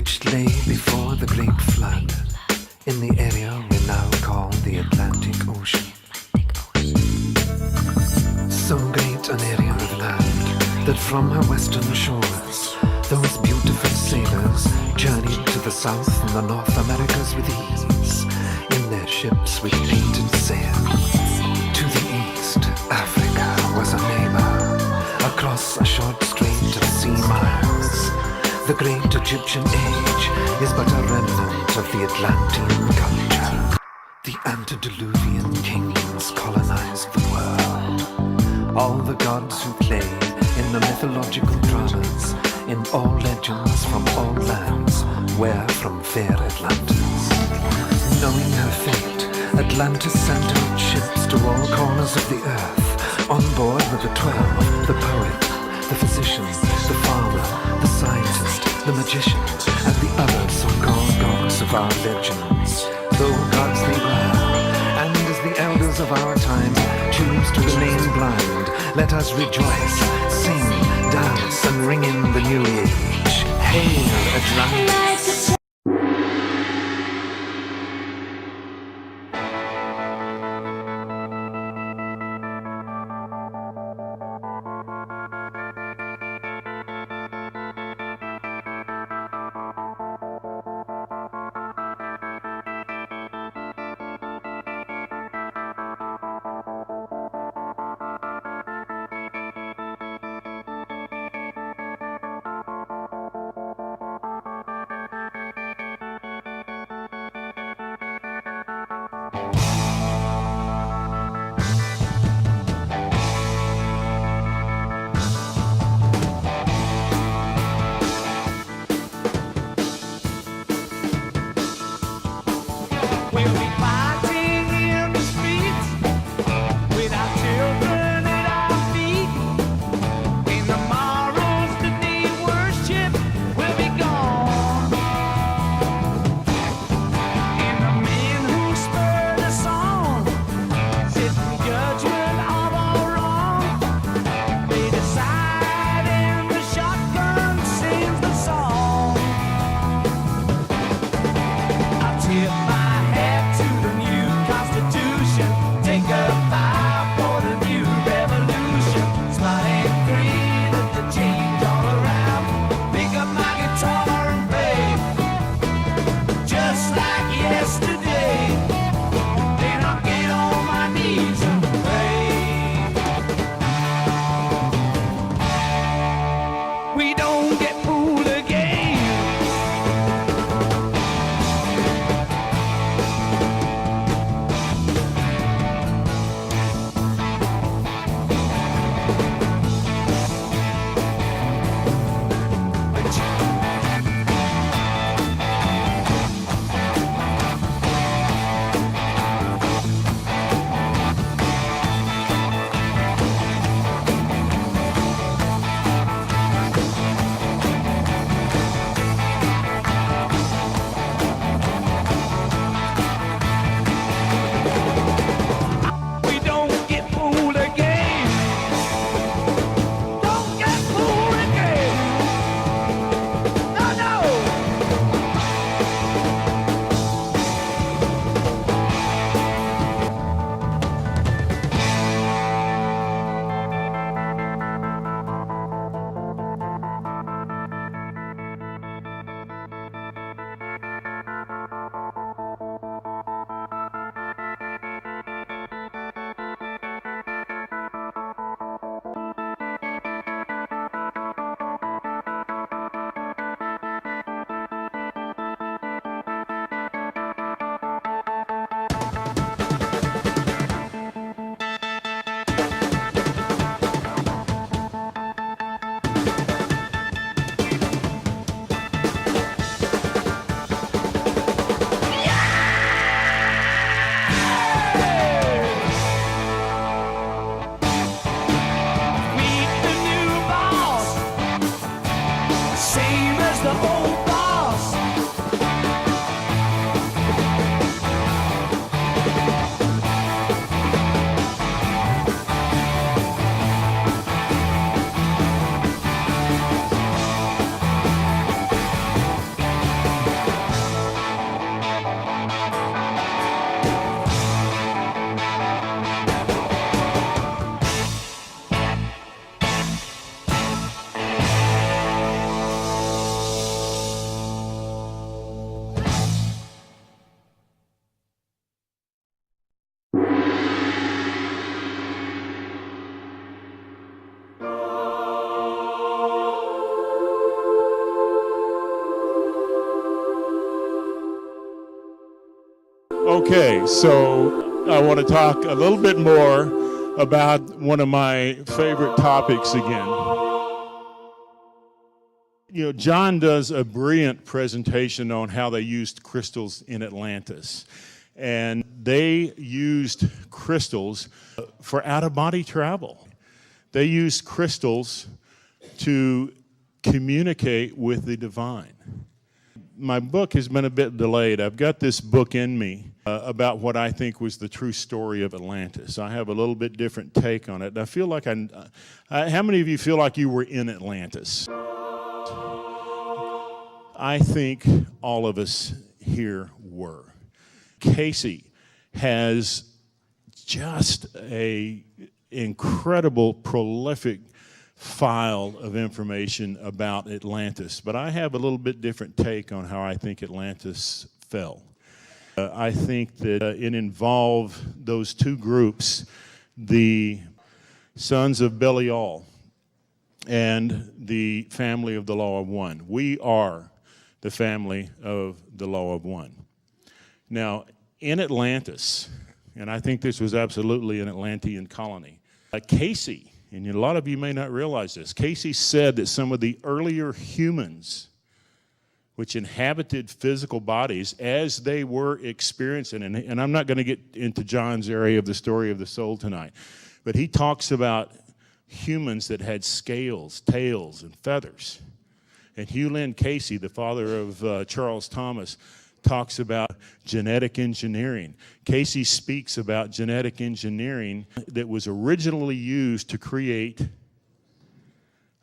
which lay before the great flood, in the area we now call the Atlantic Ocean. So great an area of land that from her western shores, those beautiful sailors journeyed to the South and the North Americas with ease, in their ships with painted sail. To the east, Africa was a neighbor, across a short strait of sea miles. The great Egyptian age is but a remnant of the Atlantean culture. The antediluvian kings colonized the world. All the gods who play in the mythological dramas, in all legends from all lands, were from fair Atlantis. Knowing her fate, Atlantis sent out ships to all corners of the earth. On board were the 12, the poet, the physician, the farmer, the scientist, the magician, and the other so-called gods of our legends. Though gods they were, and as the elders of our time choose to remain blind, let us rejoice, sing, dance, and ring in the new age. Hail Atlantis! Okay, so I want to talk a little bit more about one of my favorite topics again. You know, John does a brilliant presentation on how they used crystals in Atlantis. And they used crystals for out-of-body travel. They used crystals to communicate with the divine. My book has been a bit delayed. I've got this book in me about what I think was the true story of Atlantis. I have a little bit different take on it. I feel like how many of you feel like you were in Atlantis? I think all of us here were. Casey has just a incredible, prolific file of information about Atlantis, but I have a little bit different take on how I think Atlantis fell. I think that it involved those two groups, the sons of Belial and the family of the Law of One. We are the family of the Law of One. Now, in Atlantis, and I think this was absolutely an Atlantean colony, Casey, and a lot of you may not realize this, Casey said that some of the earlier humans which inhabited physical bodies as they were experiencing, and I'm not going to get into John's area of the story of the soul tonight, but he talks about humans that had scales, tails, and feathers. And Hugh Lynn Casey, the father of Charles Thomas, talks about genetic engineering. Casey speaks about genetic engineering that was originally used to create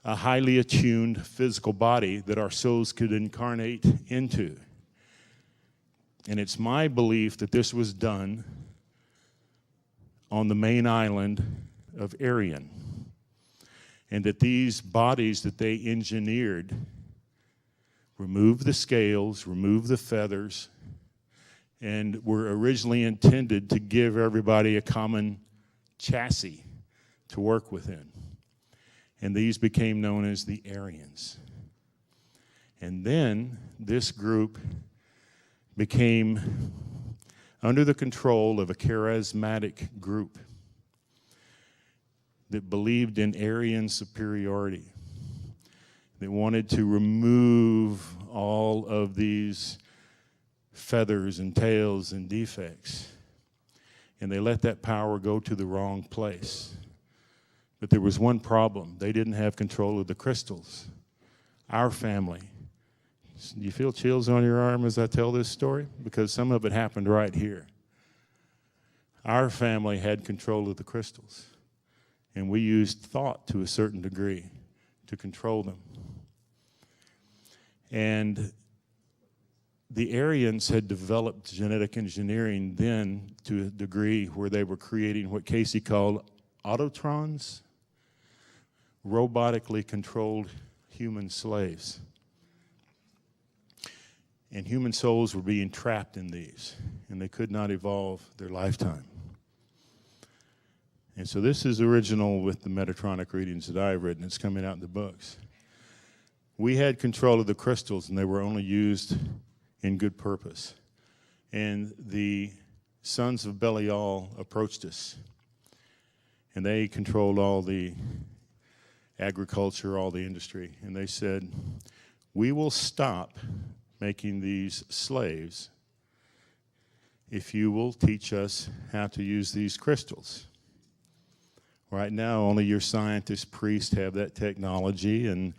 a highly attuned physical body that our souls could incarnate into. And it's my belief that this was done on the main island of Aryan, and that these bodies that they engineered remove the scales, remove the feathers, and were originally intended to give everybody a common chassis to work within. And these became known as the Aryans. And then this group became under the control of a charismatic group that believed in Aryan superiority. They wanted to remove all of these feathers and tails and defects. And they let that power go to the wrong place. But there was one problem. They didn't have control of the crystals. Our family. Do you feel chills on your arm as I tell this story? Because some of it happened right here. Our family had control of the crystals. And we used thought to a certain degree to control them. And the Aryans had developed genetic engineering then to a degree where they were creating what Casey called autotrons, robotically controlled human slaves. And human souls were being trapped in these, and they could not evolve their lifetime. And so this is original with the Metatronic readings that I've written. It's coming out in the books. We had control of the crystals, and they were only used in good purpose. And the sons of Belial approached us, and they controlled all the agriculture, all the industry. And they said, we will stop making these slaves if you will teach us how to use these crystals. Right now, only your scientists, priests have that technology, and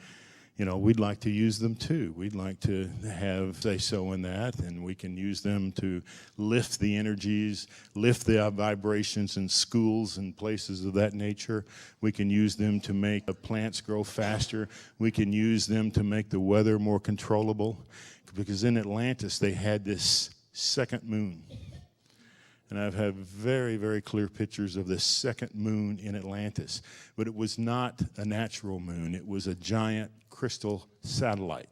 we'd like to use them too. We'd like to have say-so in that, and we can use them to lift the energies, lift the vibrations in schools and places of that nature. We can use them to make the plants grow faster. We can use them to make the weather more controllable. Because in Atlantis, they had this second moon. And I've had very, very clear pictures of this second moon in Atlantis. But it was not a natural moon. It was a giant crystal satellite.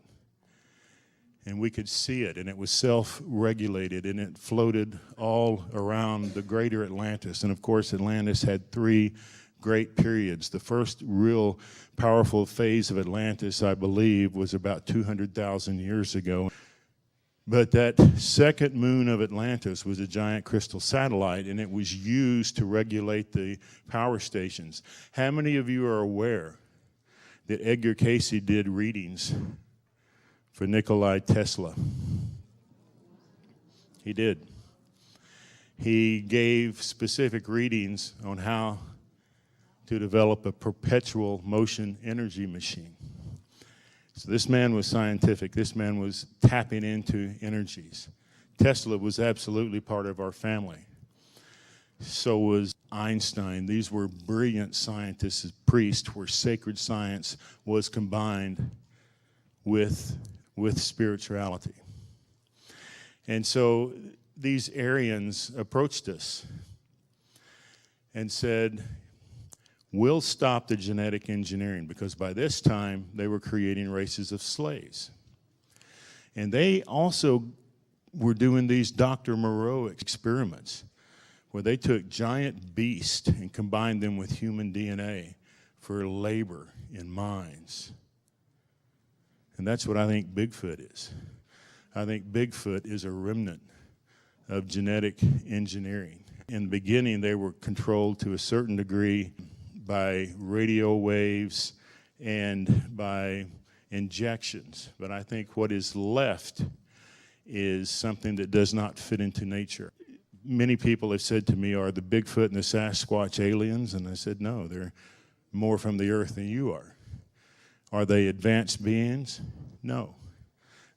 And we could see it, and it was self-regulated, and it floated all around the greater Atlantis. And of course, Atlantis had three great periods. The first real powerful phase of Atlantis, I believe, was about 200,000 years ago. But that second moon of Atlantis was a giant crystal satellite, and it was used to regulate the power stations. How many of you are aware that Edgar Cayce did readings for Nikola Tesla? He did. He gave specific readings on how to develop a perpetual motion energy machine. So this man was scientific. This man was tapping into energies. Tesla was absolutely part of our family. So was Einstein. These were brilliant scientists, priests, where sacred science was combined with spirituality. And so these Aryans approached us and said, we'll stop the genetic engineering, because by this time they were creating races of slaves. And they also were doing these Dr. Moreau experiments where they took giant beasts and combined them with human DNA for labor in mines. And that's what I think Bigfoot is. I think Bigfoot is a remnant of genetic engineering. In the beginning, they were controlled to a certain degree by radio waves and by injections. But I think what is left is something that does not fit into nature. Many people have said to me, are the Bigfoot and the Sasquatch aliens? And I said, no, they're more from the earth than you are. Are they advanced beings? No.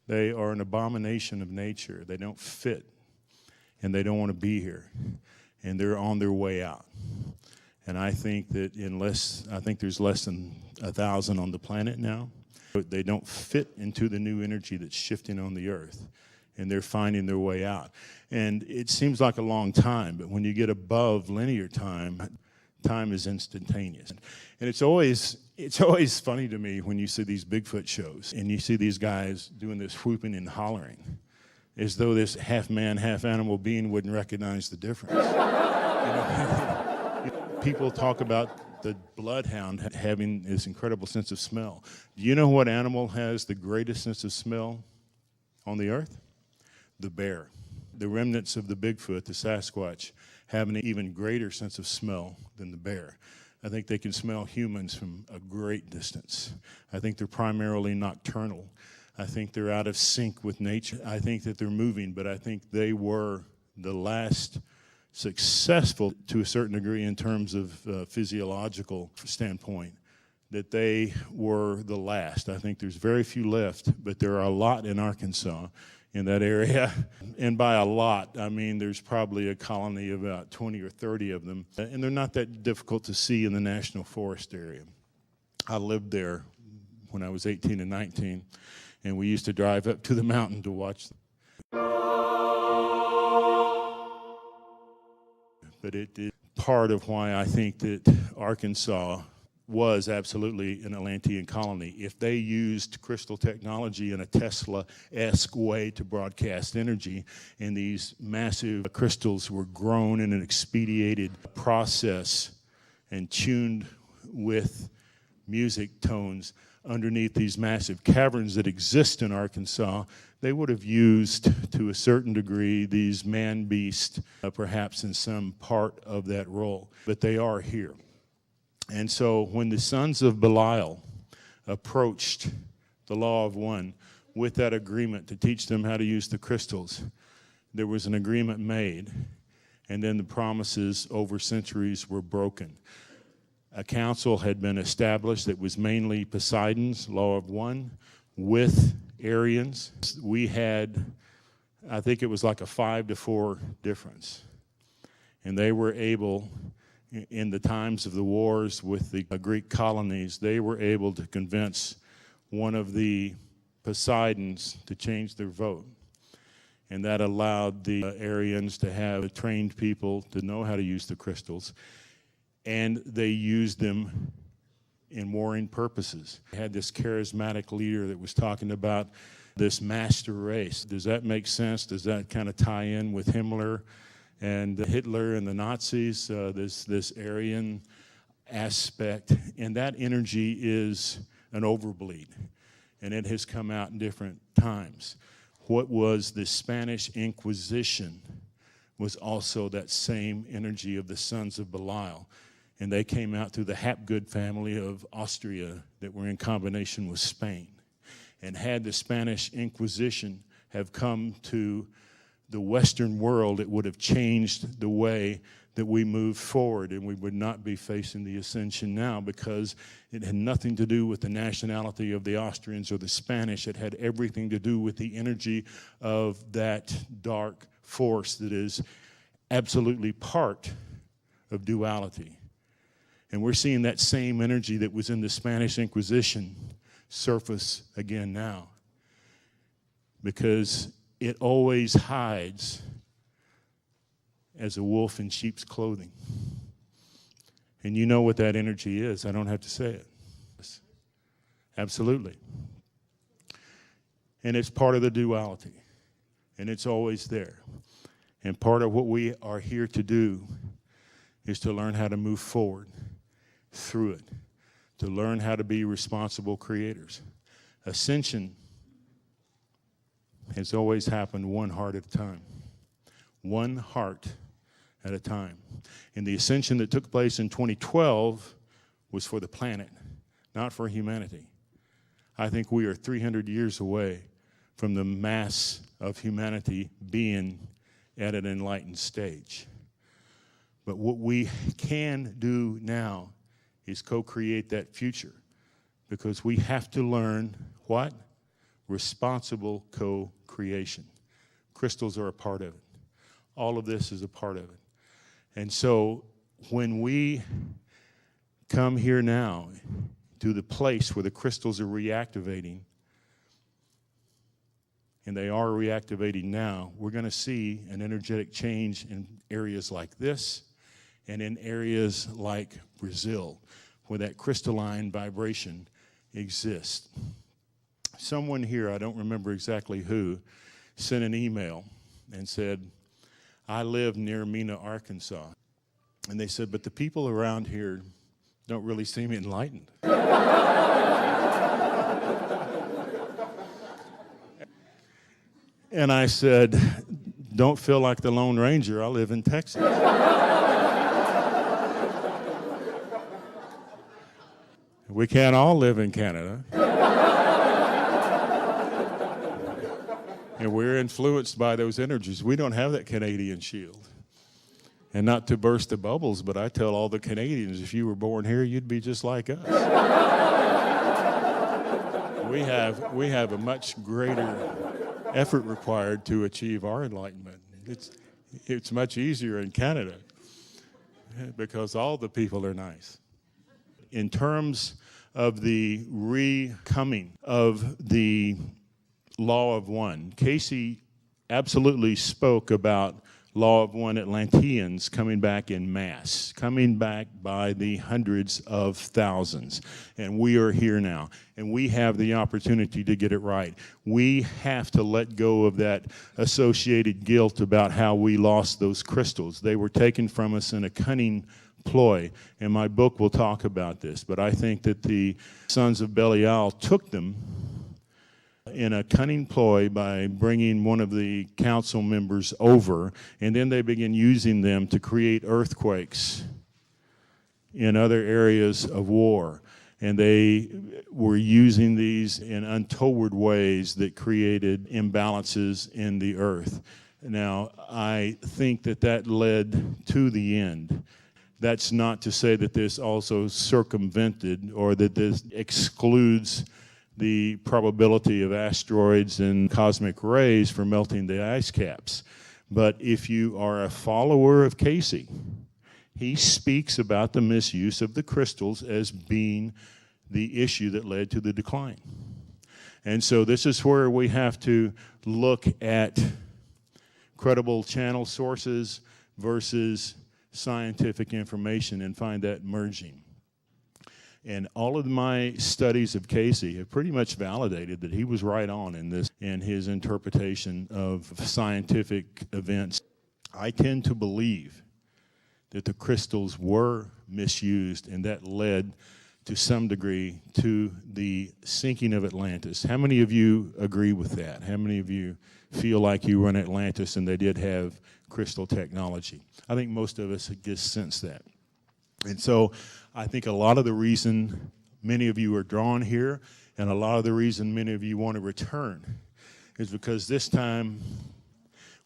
They are an abomination of nature. They don't fit, and they don't want to be here, and they're on their way out. And I think that there's less than 1,000 on the planet now. But they don't fit into the new energy that's shifting on the earth, and they're finding their way out. And it seems like a long time, but when you get above linear time, time is instantaneous. And it's always funny to me when you see these Bigfoot shows and you see these guys doing this whooping and hollering, as though this half man, half animal being wouldn't recognize the difference. People talk about the bloodhound having this incredible sense of smell. Do you know what animal has the greatest sense of smell on the earth? The bear. The remnants of the Bigfoot, the Sasquatch, have an even greater sense of smell than the bear. I think they can smell humans from a great distance. I think they're primarily nocturnal. I think they're out of sync with nature. I think that they're moving, but I think they were the last successful, to a certain degree in terms of physiological standpoint, that they were the last. I think there's very few left, but there are a lot in Arkansas in that area. And by a lot, I mean there's probably a colony of about 20 or 30 of them. And they're not that difficult to see in the National Forest area. I lived there when I was 18 and 19, and we used to drive up to the mountain to watch them. But it is part of why I think that Arkansas was absolutely an Atlantean colony. If they used crystal technology in a Tesla-esque way to broadcast energy, and these massive crystals were grown in an expedited process and tuned with music tones underneath these massive caverns that exist in Arkansas, they would have used, to a certain degree, these man-beasts, perhaps in some part of that role. But they are here. And so when the sons of Belial approached the Law of One with that agreement to teach them how to use the crystals, there was an agreement made, and then the promises over centuries were broken. A council had been established that was mainly Poseidon's Law of One with Aryans. We had, I think it was like a 5-4 difference. And they were able, in the times of the wars with the Greek colonies, they were able to convince one of the Poseidons to change their vote. And that allowed the Aryans to have trained people to know how to use the crystals. And they used them in warring purposes. They had this charismatic leader that was talking about this master race. Does that make sense? Does that kind of tie in with Himmler and Hitler and the Nazis, this Aryan aspect? And that energy is an overbleed, and it has come out in different times. what was the Spanish Inquisition was also that same energy of the sons of Belial. And they came out through the Hapgood family of Austria that were in combination with Spain. And had the Spanish Inquisition have come to the Western world, it would have changed the way that we move forward, and we would not be facing the ascension now, because it had nothing to do with the nationality of the Austrians or the Spanish. It had everything to do with the energy of that dark force that is absolutely part of duality. And we're seeing that same energy that was in the Spanish Inquisition surface again now, because it always hides as a wolf in sheep's clothing. And you know what that energy is. I don't have to say it. Absolutely. And it's part of the duality. And it's always there. And part of what we are here to do is to learn how to move forward through it, to learn how to be responsible creators. Ascension has always happened one heart at a time. One heart at a time. And the ascension that took place in 2012 was for the planet, not for humanity. I think we are 300 years away from the mass of humanity being at an enlightened stage. But what we can do now is co-create that future, because we have to learn what? Responsible co-creation. Crystals are a part of it. All of this is a part of it. And so when we come here now to the place where the crystals are reactivating, and they are reactivating now, we're going to see an energetic change in areas like this and in areas like Brazil, where that crystalline vibration exists. Someone here, I don't remember exactly who, sent an email and said, I live near Mena, Arkansas. And they said, but the people around here don't really seem enlightened. And I said, don't feel like the Lone Ranger. I live in Texas. We can't all live in Canada. And we're influenced by those energies. We don't have that Canadian shield. And not to burst the bubbles, but I tell all the Canadians, if you were born here, you'd be just like us. We have a much greater effort required to achieve our enlightenment. It's much easier in Canada because all the people are nice. In terms of the recoming of the Law of One, Casey absolutely spoke about Law of One Atlanteans coming back in mass, coming back by the hundreds of thousands. And we are here now, and we have the opportunity to get it right. We have to let go of that associated guilt about how we lost those crystals. They were taken from us in a cunning ploy, and my book will talk about this. But I think that the sons of Belial took them in a cunning ploy by bringing one of the council members over, and then they began using them to create earthquakes in other areas of war. And they were using these in untoward ways that created imbalances in the earth. Now, I think that that led to the end. That's not to say that this also circumvented or that this excludes the probability of asteroids and cosmic rays for melting the ice caps. But if you are a follower of Casey, he speaks about the misuse of the crystals as being the issue that led to the decline. And so this is where we have to look at credible channel sources versus scientific information and find that merging. And all of my studies of Casey have pretty much validated that he was right on in this, in his interpretation of scientific events. I tend to believe that the crystals were misused, and that led to some degree to the sinking of Atlantis. How many of you agree with that? How many of you feel like you were in Atlantis and they did have crystal technology? I think most of us just sense that. And so I think a lot of the reason many of you are drawn here and a lot of the reason many of you want to return is because this time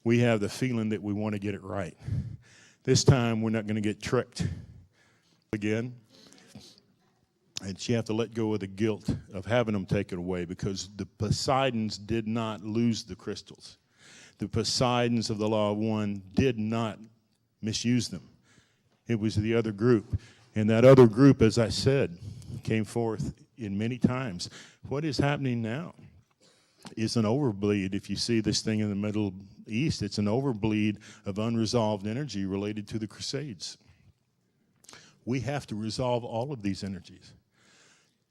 we have the feeling that we want to get it right. This time we're not going to get tricked again. And you have to let go of the guilt of having them taken away, because the Poseidons did not lose the crystals. The Poseidons of the Law of One did not misuse them. It was the other group. And that other group, as I said, came forth in many times. What is happening now is an overbleed. If you see this thing in the Middle East, it's an overbleed of unresolved energy related to the Crusades. We have to resolve all of these energies.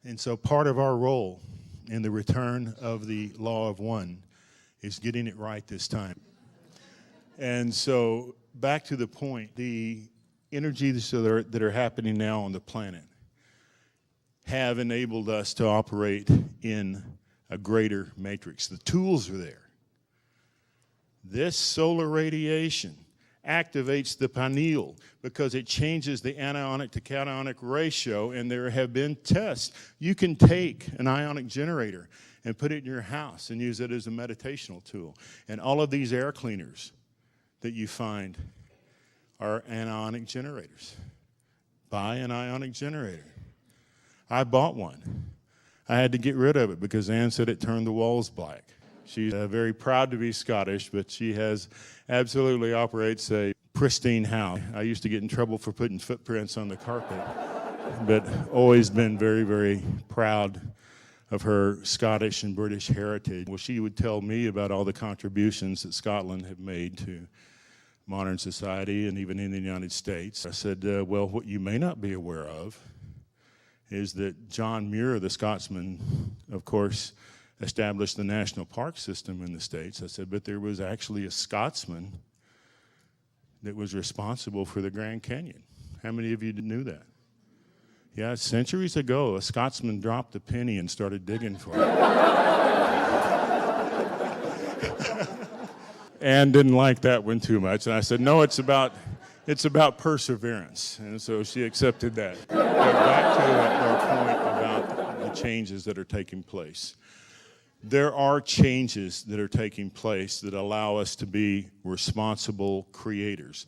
And so part of our role in the return of the Law of One is getting it right this time. And so back to the point, the energies that are happening now on the planet have enabled us to operate in a greater matrix. The tools are there. This solar radiation activates the pineal because it changes the anionic to cationic ratio, and there have been tests. You can take an ionic generator and put it in your house and use it as a meditational tool. And all of these air cleaners that you find are anionic generators. Buy an ionic generator. I bought one. I had to get rid of it because Ann said it turned the walls black. She's very proud to be Scottish, but she absolutely operates a pristine house. I used to get in trouble for putting footprints on the carpet, but always been very, very proud of her Scottish and British heritage. Well, she would tell me about all the contributions that Scotland have made to modern society and even in the United States. I said, well, what you may not be aware of is that John Muir, the Scotsman, of course, established the national park system in the States. I said, but there was actually a Scotsman that was responsible for the Grand Canyon. How many of you knew that? Yeah, centuries ago, a Scotsman dropped a penny and started digging for it. Anne didn't like that one too much, and I said, no, it's about perseverance, and so she accepted that. But back to our point about the changes that are taking place. There are changes that are taking place that allow us to be responsible creators.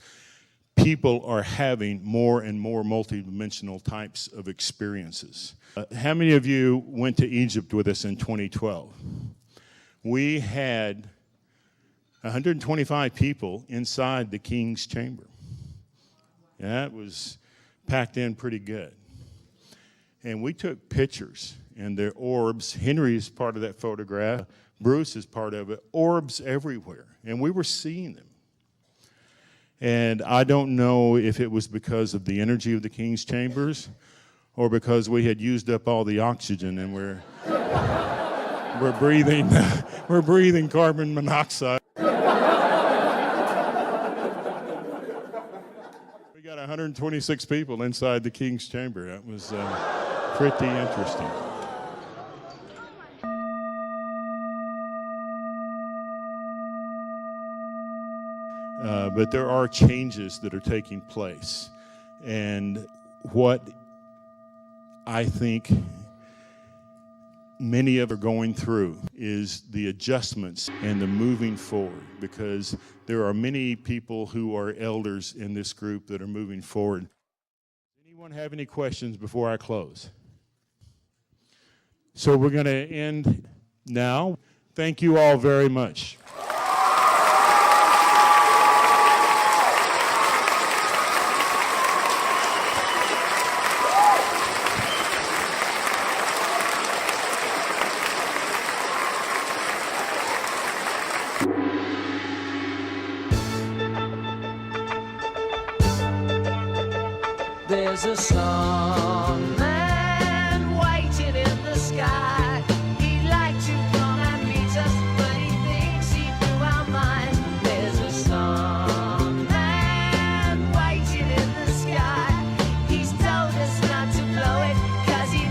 People are having more and more multidimensional types of experiences. How many of you went to Egypt with us in 2012? We had 125 people inside the king's chamber. That was packed in pretty good. And we took pictures, and their orbs, Henry is part of that photograph, Bruce is part of it, orbs everywhere, and we were seeing them. And I don't know if it was because of the energy of the king's chambers or because we had used up all the oxygen and we're breathing carbon monoxide. We got 126 people inside the king's chamber. That was pretty interesting. But there are changes that are taking place. And what I think many of us are going through is the adjustments and the moving forward, because there are many people who are elders in this group that are moving forward. Anyone have any questions before I close? So we're going to end now. Thank you all very much. There's a sun man waiting in the sky. He'd like to come and meet us, but he thinks he blew our mind. There's a sun man waiting in the sky. He's told us not to blow it, 'cause he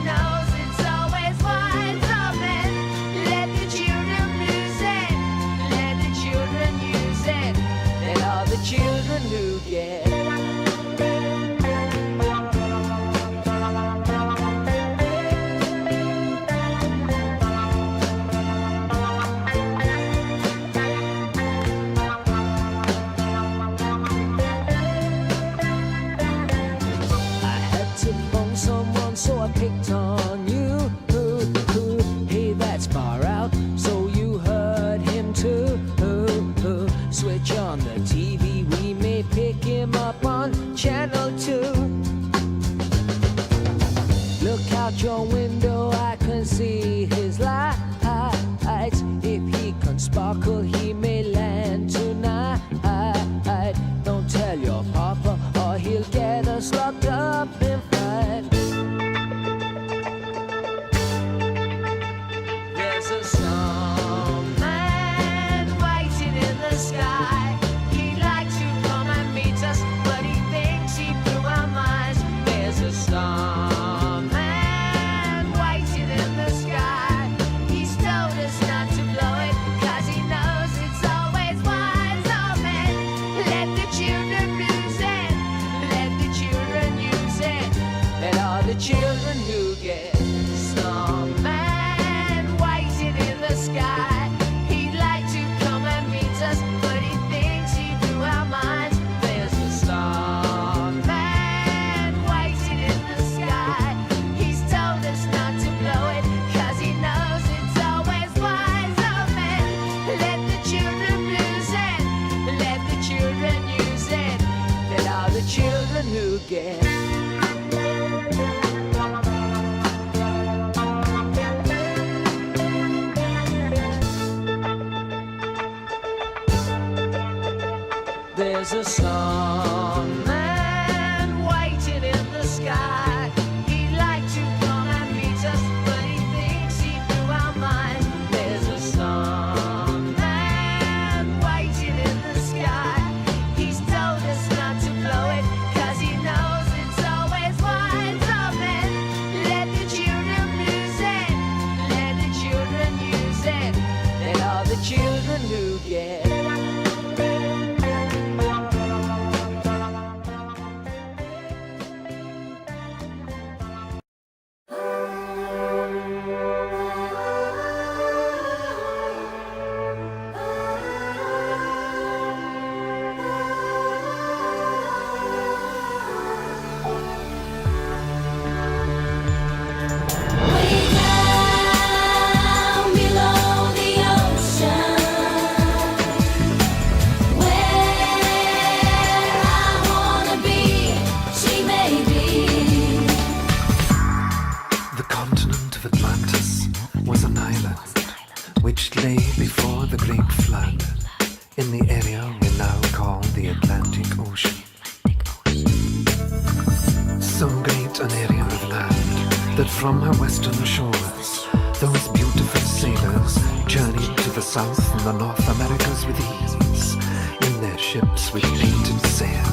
There's a snowman waiting in the sky. He'd like to come and meet us, but he thinks he blew our mind. There's a snowman waiting in the sky. He's told us not to blow it, 'cause he knows it's always wide open. Let the children lose it, let the children use it. They are the children who get. The continent of Atlantis was an island which lay before the great flood in the area we now call the Atlantic Ocean. So great an area of land that from her western shores those beautiful sailors journeyed to the South and the North Americas with ease in their ships with painted sail.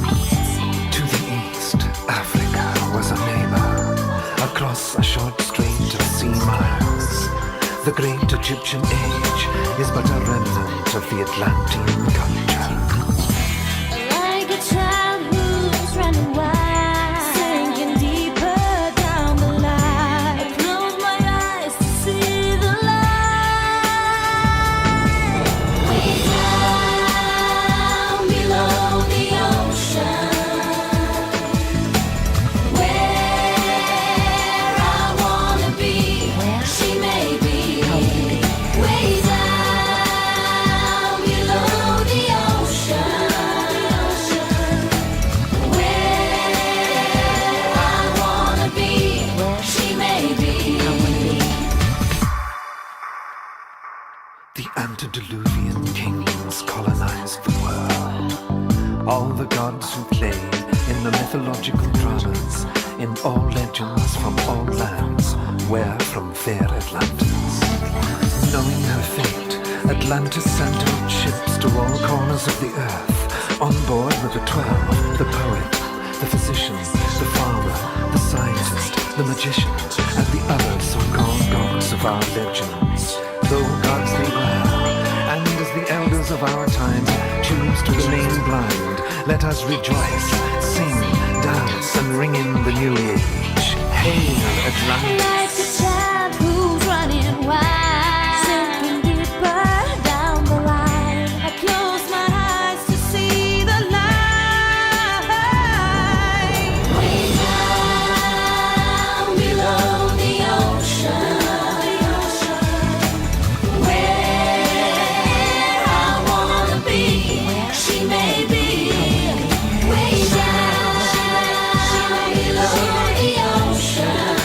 To the east, Africa was a neighbor. Across a short strait of sea miles, the great Egyptian age is but a remnant of the Atlantean culture. Like a child who's running wild, sinking deeper down the line. I close my eyes to see the light. Way down below the ocean, The antediluvian kings colonized the world. All the gods who played in the mythological dramas, in all legends from all lands, were from fair Atlantis. Knowing her fate, Atlantis sent out ships to all corners of the earth. On board were the 12, the poet, the physician, the farmer, the scientist, the magician, and the other so-called gods of our legends. Though gods they were, and as the elders of our time choose to remain blind, let us rejoice, sing, dance, and ring in the new age. Hail Atlantis! like a child who's running wild, sinking deeper down the line. I close my eyes to see the light. Way down below the ocean, where I wanna be, she may be. Way down below the ocean,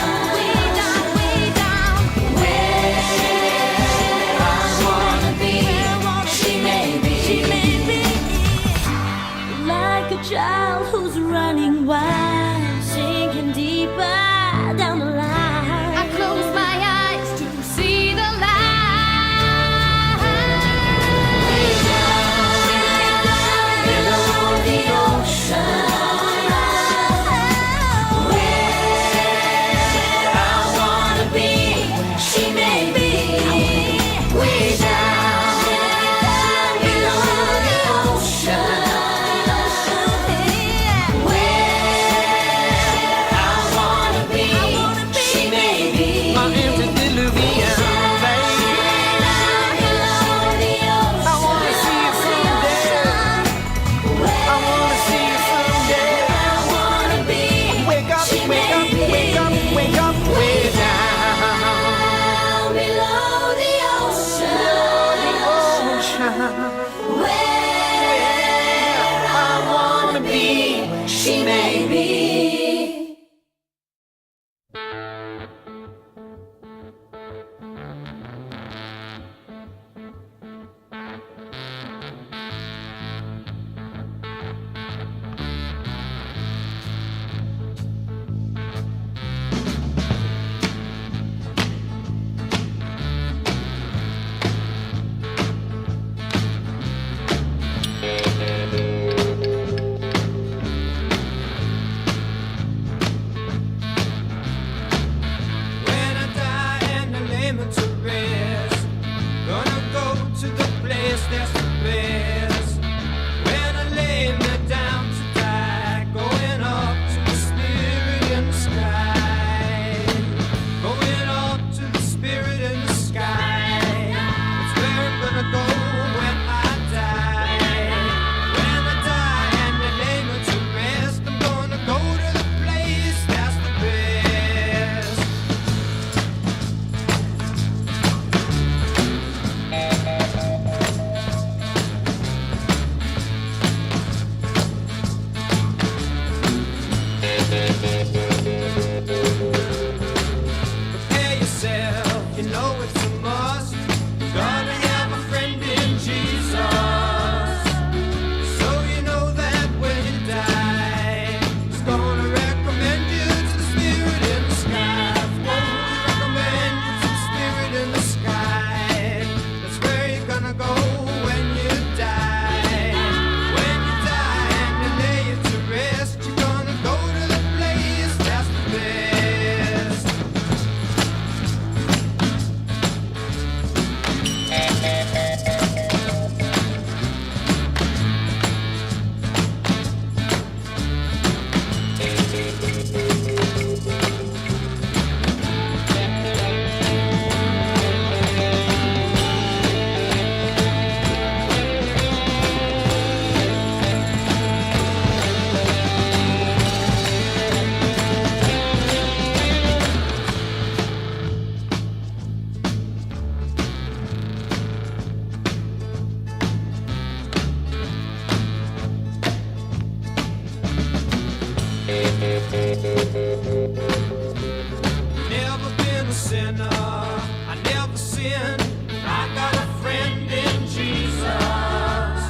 the sin. I got a friend in Jesus.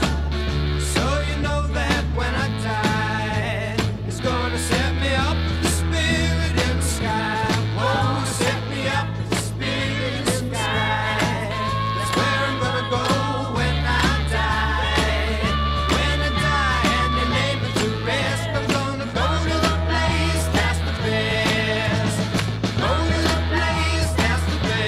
So you know that when I die, He's gonna set me up with the Spirit in the sky. Oh, set me up with the Spirit in the sky. That's where I'm gonna go when I die. When I die and they lay me to rest, I'm gonna go to the place that's the best. Go to the place that's the best.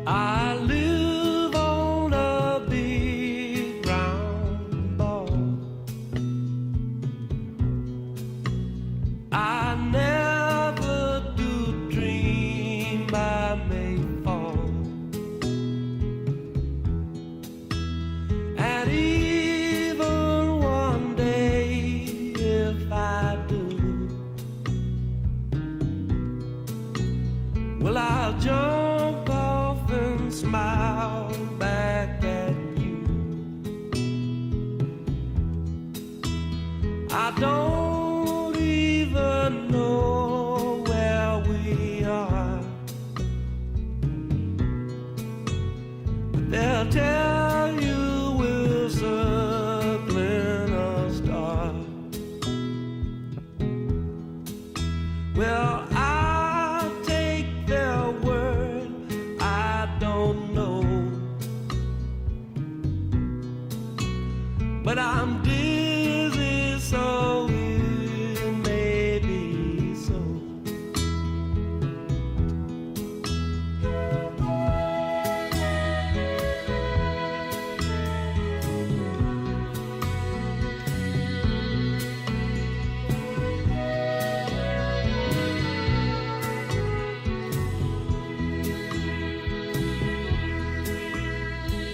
I live on a big round ball. I never do dream I may fall. And even one day, if I do, well, I'll jump off and smile back at you. I don't even know where we are, but they'll tell you we're circling a star. Well, I'll take their word, I don't know, but I'm dizzy, so it may be so.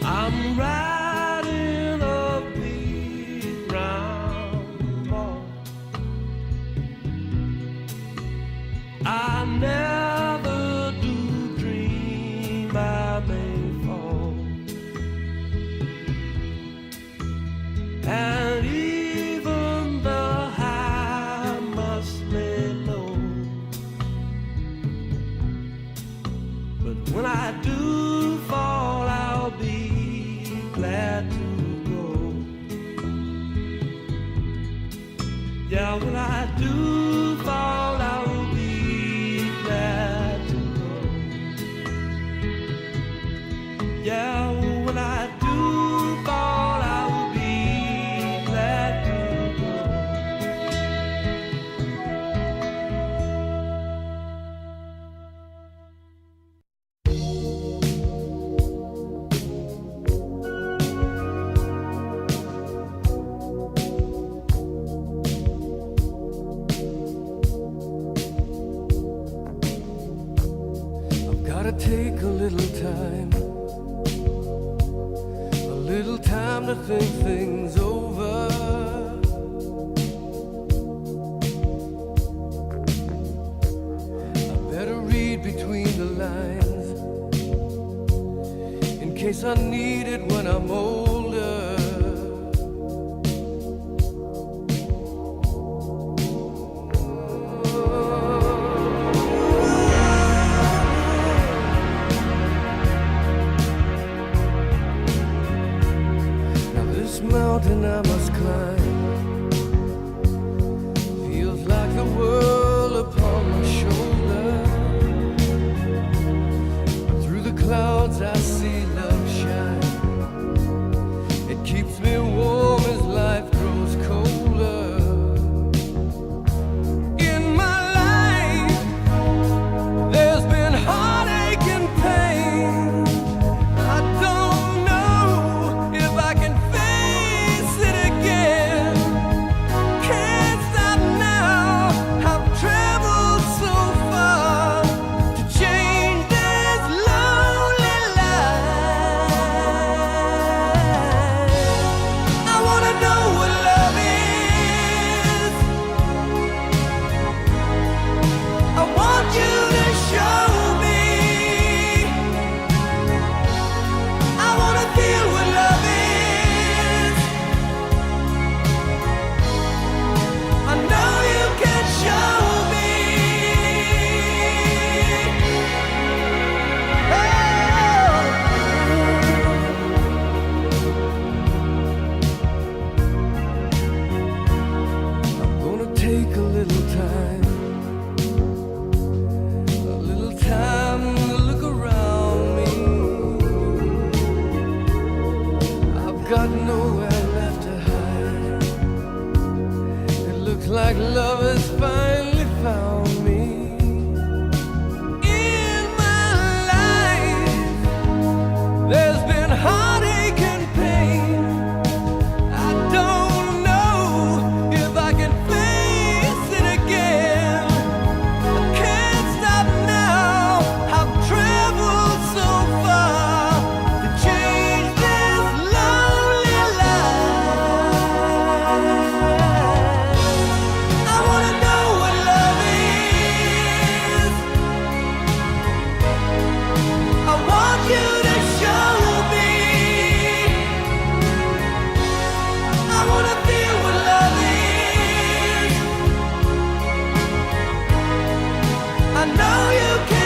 I'm riding a big round ball. I never do dream I may fall. And even the high must lay low. But when I do fall, I'll be glad to go. Yeah, when I do fall, I will be glad to go. Yeah, when I do fall, I will be glad to Gotta take a little time to think things over. I better read between the lines in case I need it when I'm older. Mountain I must climb feels like the world upon my shoulders. I know you can.